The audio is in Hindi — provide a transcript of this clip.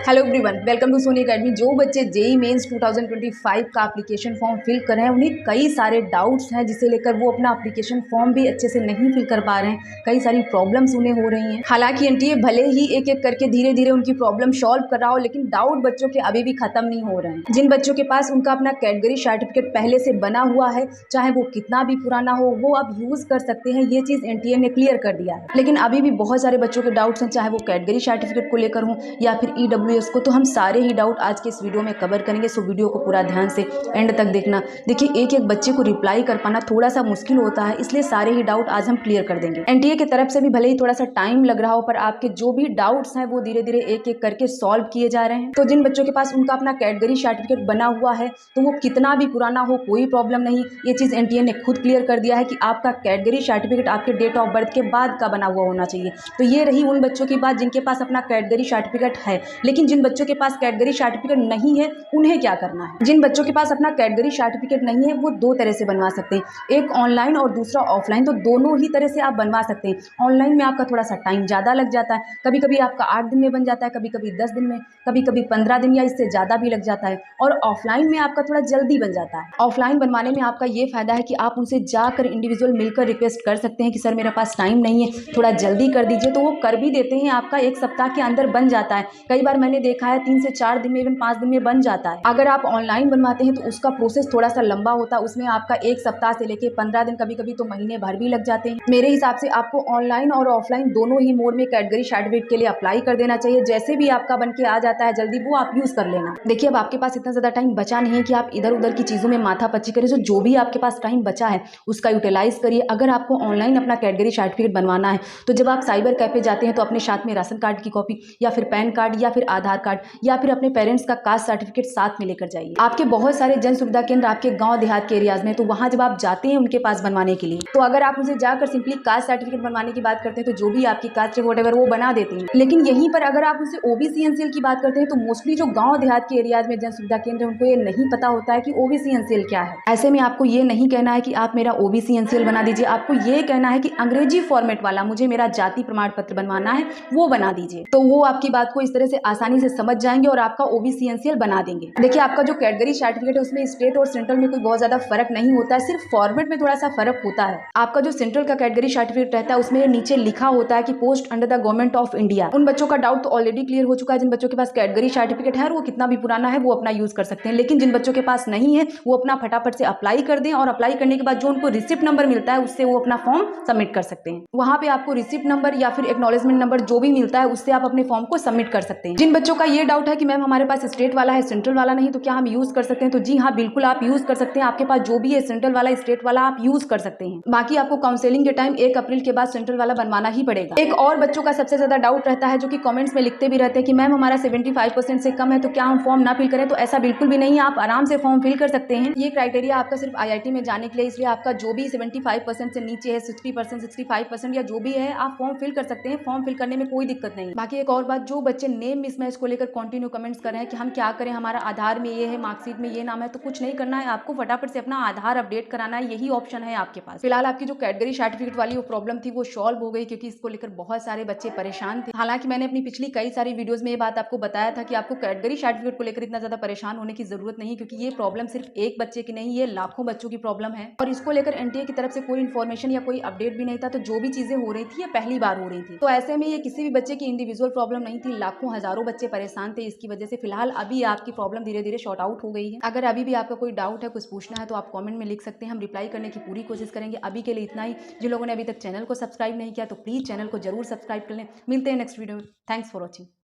Hello everyone, welcome to Soni academy. जो बच्चे जेई मेंस 2025 का एप्लीकेशन फॉर्म फिल कर रहे हैं उन्हें कई सारे डाउट्स हैं जिसे लेकर वो अपना एप्लीकेशन फॉर्म भी अच्छे से नहीं फिल कर पा रहे हैं। कई सारी प्रॉब्लम्स उन्हें हो रही हैं। हालांकि एनटीए भले ही एक एक करके धीरे धीरे उनकी प्रॉब्लम सॉल्व कर रहा हो, लेकिन डाउट बच्चों के अभी भी खत्म नहीं हो रहे हैं। जिन बच्चों के पास उनका अपना कैटेगरी सर्टिफिकेट पहले से बना हुआ है, चाहे वो कितना भी पुराना हो, वो आप यूज कर सकते हैं। ये चीज एनटीए ने क्लियर कर दिया है। लेकिन अभी भी बहुत सारे बच्चों के डाउट्स हैं, चाहे वो कैटेगरी सर्टिफिकेट को लेकर हो या फिर ईडब्ल्यूएस को। तो हम सारे ही डाउट आज के इस वीडियो में कवर करेंगे, सो वीडियो को पूरा ध्यान से एंड तक देखना। देखिए, एक एक बच्चे को रिप्लाई कर पाना थोड़ा सा मुश्किल होता है, इसलिए सारे ही डाउट आज हम क्लियर कर देंगे। एनटीए की तरफ से भी भले ही थोड़ा सा टाइम लग रहा हो, पर आपके जो भी डाउट्स हैं वो धीरे धीरे एक एक करके सॉल्व किए जा रहे हैं। तो जिन बच्चों के पास उनका अपना कैटेगरी सर्टिफिकेट बना हुआ है, तो वो कितना भी पुराना हो कोई प्रॉब्लम नहीं। ये चीज एनटीए ने खुद क्लियर कर दिया है कि आपका कैटेगरी सर्टिफिकेट आपके डेट ऑफ बर्थ के बाद का बना हुआ होना चाहिए। तो ये रही उन बच्चों की बात जिनके पास अपना कैटेगरी सर्टिफिकेट है। लेकिन जिन बच्चों के पास कैटेगरी सर्टिफिकेट नहीं है उन्हें क्या करना है? जिन बच्चों के पास अपना कैटेगरी सर्टिफिकेट नहीं है वो दो तरह से बनवा सकते हैं, एक ऑनलाइन और दूसरा ऑफलाइन। तो दोनों ही तरह से आप बनवा सकते हैं। ऑनलाइन में आपका थोड़ा सा टाइम ज़्यादा लग जाता है, कभी कभी आपका 8 दिन में बन जाता है, कभी कभी 10 दिन में, कभी कभी 15 दिन या इससे ज़्यादा भी लग जाता है। और ऑफलाइन में आपका थोड़ा जल्दी बन जाता है। ऑफलाइन बनवाने में आपका ये फायदा है कि आप उनसे जाकर इंडिविजुअल मिलकर रिक्वेस्ट कर सकते हैं कि सर मेरे पास टाइम नहीं है, थोड़ा जल्दी कर दीजिए। तो वो कर भी देते हैं, आपका एक सप्ताह के अंदर बन जाता है। कई बार मैंने देखा है 3 से 4 दिन में, इवन 5 दिन में बन जाता है। अगर आप ऑनलाइन बनवाते हैं तो उसका प्रोसेस थोड़ा सा लंबा होता है, उसमें आपका एक सप्ताह से लेके 15 दिन, कभी कभी तो महीने भर भी लग जाते हैं। मेरे हिसाब से आपको ऑनलाइन और ऑफलाइन दोनों ही मोड में कैटेगरी सर्टिफिकेट के लिए अप्लाई कर देना चाहिए। जैसे भी आपका बन के आ जाता है जल्दी, वो आप यूज कर लेना। देखिए, अब आपके पास इतना ज्यादा टाइम बचा नहीं है कि आप इधर उधर की चीजों में माथा पच्ची करें। जो भी आपके पास टाइम बचा है उसका यूटिलाइज करिए। अगर आपको ऑनलाइन अपना कैटेगरी सर्टिफिकेट बनवाना है तो जब आप साइबर कैफे जाते हैं तो अपने साथ में राशन कार्ड की कॉपी या फिर पैन कार्ड या फिर आधार कार्ड या फिर अपने पेरेंट्स का कास्ट सर्टिफिकेट साथ में लेकर जाइए। आपके बहुत सारे जन सुविधा केंद्र आपके गांव देहात के एरियाज में, तो वहां जब आप जाते हैं उनके पास बनवाने के लिए, तो अगर आप उनसे जाकर सिंपली कास्ट सर्टिफिकेट बनवाने की बात करते हैं तो जो भी आपकी कास्ट है वोटेवर वो बना देते हैं। लेकिन यहीं पर अगर आप उनसे ओबीसी एनसीएल की बात करते हैं तो मोस्टली जो गांव देहात के एरियाज में जन सुविधा केंद्र है उनको ये नहीं पता होता है कि ओबीसी एनसीएल क्या है। ऐसे में आपको ये नहीं कहना है कि आप मेरा ओबीसी एनसीएल बना दीजिए, आपको ये कहना है कि अंग्रेजी फॉर्मेट वाला मुझे मेरा जाति प्रमाण पत्र बनवाना है, वो बना दीजिए। तो वो आपकी बात को इस तरह से आसानी से समझ जाएंगे और आपका ओबीसी एनसीएल बना देंगे। देखिए, आपका जो कैटेगरी सर्टिफिकेट है उसमें स्टेट और सेंट्रल में कोई बहुत ज्यादा फर्क नहीं होता है, सिर्फ फॉर्मेट में थोड़ा सा फर्क होता है। आपका जो सेंट्रल का कैटेगरी सर्टिफिकेट रहता है उसमें नीचे लिखा होता है कि post under the government of India. उन बच्चों का डाउट तो ऑलरेडी क्लियर हो चुका है। जिन बच्चों के पास कैटेगरी सर्टिफिकेट है और वो कितना भी पुराना है वो अपना यूज कर सकते हैं। लेकिन जिन बच्चों के पास नहीं है वो अपना फटाफट से अप्लाई कर दें, और अप्लाई करने के बाद जो उनको रिसिप्ट नंबर मिलता है उससे वो अपना फॉर्म सबमिट कर सकते हैं। वहां पे आपको रिसिप्ट नंबर या फिर एक्नॉलेजमेंट नंबर जो भी मिलता है उससे आप अपने फॉर्म को सबमिट कर सकते हैं। जिन बच्चों का ये डाउट है कि मैम हमारे पास स्टेट वाला है सेंट्रल वाला नहीं, तो क्या हम यूज कर सकते हैं? तो जी हाँ, बिल्कुल आप यूज कर सकते हैं। आपके पास जो भी है सेंट्रल वाला स्टेट वाला आप यूज कर सकते हैं। बाकी आपको काउंसलिंग के टाइम 1 अप्रैल के बाद सेंट्रल वाला बनवाना ही पड़ेगा। एक और बच्चों का सबसे ज्यादा डाउट रहता है जो कि कमेंट्स में लिखते भी रहते हैं कि मैम हमारा 75% से कम है तो क्या हम फॉर्म ना फिल करें? तो ऐसा बिल्कुल भी नहीं है, आप आराम से फॉर्म फिल कर सकते हैं। ये क्राइटेरिया आपका सिर्फ आईआईटी में जाने के लिए, इसलिए आपका जो भी 75% से नीचे है, 60%, 65% या जो भी है, आप फॉर्म फिल कर सकते हैं। फॉर्म फिल करने में कोई दिक्कत नहीं। बाकी एक और बात, जो बच्चे नेम मिसमैच को लेकर कंटिन्यू कमेंट्स कर रहे हैं कि हम क्या करें, हमारा आधार में ये है, मार्कशीट में ये नाम है, तो कुछ नहीं करना है, आपको फटाफट से अपना आधार अपडेट कराना है। यही ऑप्शन है आपके पास। फिलहाल आपकी जो कैटेगरी सर्टिफिकेट वाली वो प्रॉब्लम थी वो सॉल्व हो गई, क्योंकि इसको लेकर बहुत सारे बच्चे परेशान थे। हालांकि मैंने अपनी पिछली कई सारी वीडियोस में ये बात आपको बताया था कि आपको कैटेगरी सर्टिफिकेट को लेकर इतना ज्यादा परेशान होने की जरूरत नहीं, क्योंकि ये प्रॉब्लम सिर्फ एक बच्चे की नहीं, ये लाखों बच्चों की प्रॉब्लम है। और इसको लेकर एनटीए की तरफ से कोई इन्फॉर्मेशन या कोई अपडेट भी नहीं था। तो जो भी चीजें हो रही थी ये पहली बार हो रही थी। तो ऐसे में ये किसी भी बच्चे की इंडिविजुअल प्रॉब्लम नहीं थी, लाखों हजारों बच्चे परेशान थे इसकी वजह से। फिलहाल अभी आपकी प्रॉब्लम धीरे धीरे शॉर्ट आउट हो गई है। अगर अभी भी आपका कोई डाउट है, कुछ पूछना है, तो आप कमेंट में लिख सकते हैं, हम रिप्लाई करने की पूरी कोशिश करेंगे। अभी के लिए इतना ही। जिन लोगों ने अभी तक चैनल को सब्सक्राइब नहीं किया तो प्लीज चैनल को जरूर सब्सक्राइब कर लें। मिलते हैं नेक्स्ट वीडियो में। Thanks for watching.